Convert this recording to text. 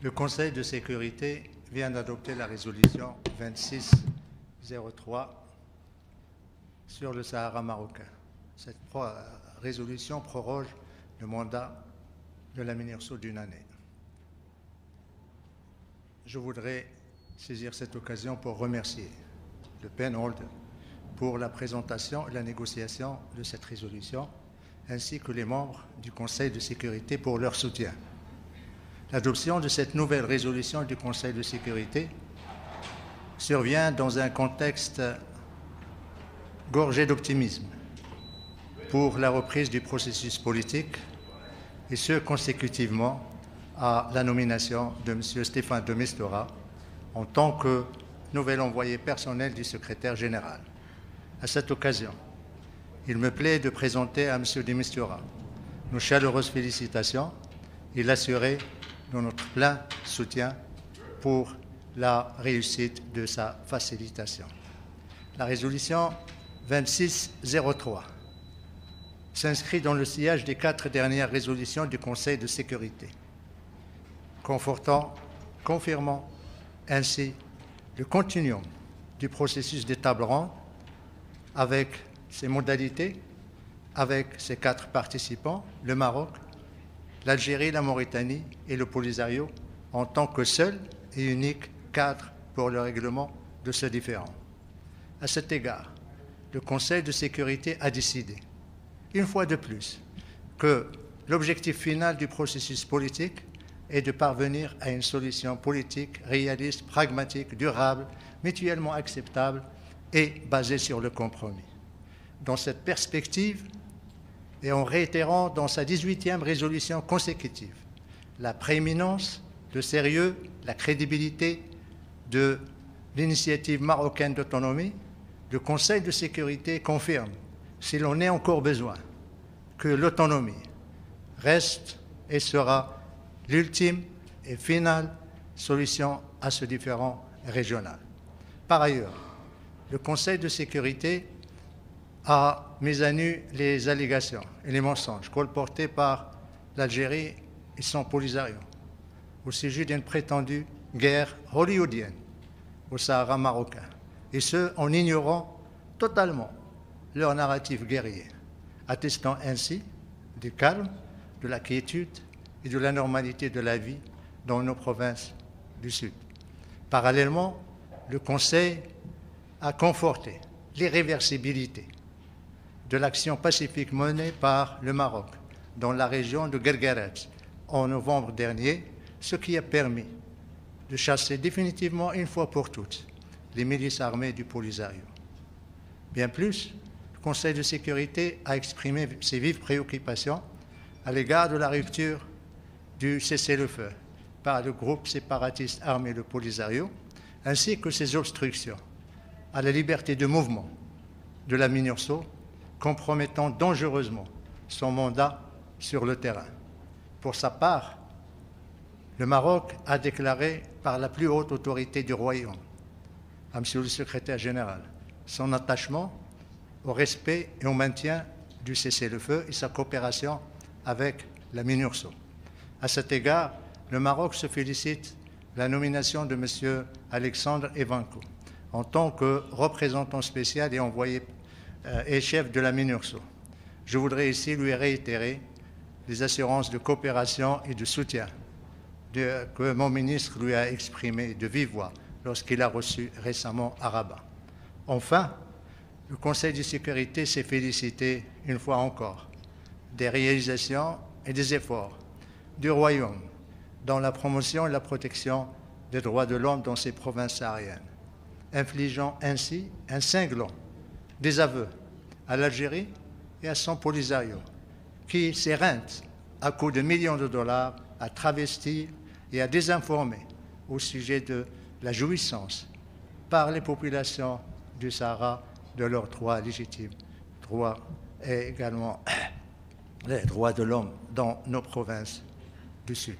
Le Conseil de sécurité vient d'adopter la résolution 2603 sur le Sahara marocain. Cette résolution proroge le mandat de la MINURSO d'une année. Je voudrais saisir cette occasion pour remercier le PNUD pour la présentation et la négociation de cette résolution, ainsi que les membres du Conseil de sécurité pour leur soutien. L'adoption de cette nouvelle résolution du Conseil de sécurité survient dans un contexte gorgé d'optimisme pour la reprise du processus politique, et ce consécutivement à la nomination de M. Stéphane de Mistura en tant que nouvel envoyé personnel du secrétaire général. À cette occasion, il me plaît de présenter à M. de Mistura nos chaleureuses félicitations et l'assurer de notre plein soutien pour la réussite de sa facilitation. La résolution 2603 s'inscrit dans le sillage des 4 dernières résolutions du Conseil de sécurité, confirmant ainsi le continuum du processus des tables rondes avec ses modalités, avec ses 4 participants, le Maroc, l'Algérie, la Mauritanie et le Polisario, en tant que seul et unique cadre pour le règlement de ce différend. À cet égard, le Conseil de sécurité a décidé, une fois de plus, que l'objectif final du processus politique est de parvenir à une solution politique réaliste, pragmatique, durable, mutuellement acceptable et basée sur le compromis. Dans cette perspective, et en réitérant dans sa 18e résolution consécutive la prééminence, le sérieux, la crédibilité de l'initiative marocaine d'autonomie, le Conseil de sécurité confirme, s'il en est encore besoin, que l'autonomie reste et sera l'ultime et finale solution à ce différend régional. Par ailleurs, le Conseil de sécurité a mis à nu les allégations et les mensonges colportés par l'Algérie et son Polisario au sujet d'une prétendue guerre hollywoodienne au Sahara marocain, et ce, en ignorant totalement leur narratif guerrier, attestant ainsi du calme, de la quiétude et de la normalité de la vie dans nos provinces du Sud. Parallèlement, le Conseil a conforté l'irréversibilité de l'action pacifique menée par le Maroc dans la région de Guerguerat en novembre dernier, ce qui a permis de chasser définitivement une fois pour toutes les milices armées du Polisario. Bien plus, le Conseil de sécurité a exprimé ses vives préoccupations à l'égard de la rupture du cessez-le-feu par le groupe séparatiste armé le Polisario, ainsi que ses obstructions à la liberté de mouvement de la MINURSO, compromettant dangereusement son mandat sur le terrain. Pour sa part, le Maroc a déclaré par la plus haute autorité du Royaume, à M. le secrétaire général, son attachement au respect et au maintien du cessez-le-feu et sa coopération avec la MINURSO. À cet égard, le Maroc se félicite de la nomination de M. Alexandre Evanko en tant que représentant spécial et envoyé et chef de la MINURSO. Je voudrais ici lui réitérer les assurances de coopération et de soutien que mon ministre lui a exprimées de vive voix lorsqu'il a reçu récemment à Rabat. Enfin, le Conseil de sécurité s'est félicité une fois encore des réalisations et des efforts du Royaume dans la promotion et la protection des droits de l'homme dans ces provinces sahariennes, infligeant ainsi un cinglant désaveu à l'Algérie et à son Polisario, qui s'éreintent à coups de millions de dollars à travestir et à désinformer au sujet de la jouissance par les populations du Sahara de leurs droits légitimes, droits et également les droits de l'homme dans nos provinces du Sud.